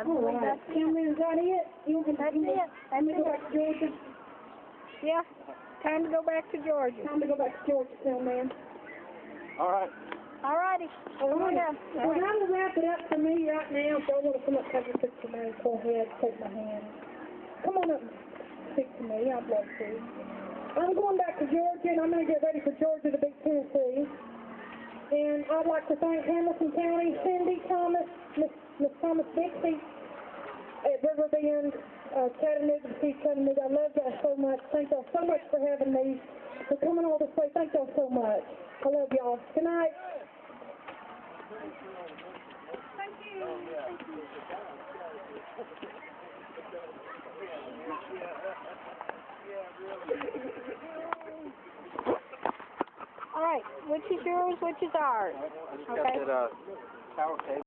Alright, Cameron, is that it? That's it. Time to go back to Georgia? Yeah. Time to go back to Georgia. Time to go back to Georgia, man. All right. All righty. Well, I'm going to wrap it up for me right now, so I want to come up and take your man, go ahead, take my hand. Come on up and speak to me. I'd love to. I'm going back to Georgia, and I'm going to get ready for Georgia to beat Tennessee. And I'd like to thank Hamilton County, Cindy Thomas, Miss Thomas Dixie at Riverbend, Chattanooga, Chattanooga. I love y'all so much. Thank y'all so much for having me, for coming all this way. Thank y'all so much. I love y'all. Good night. Thank you. All right. Which is yours? Which is ours? I just got that tower cable.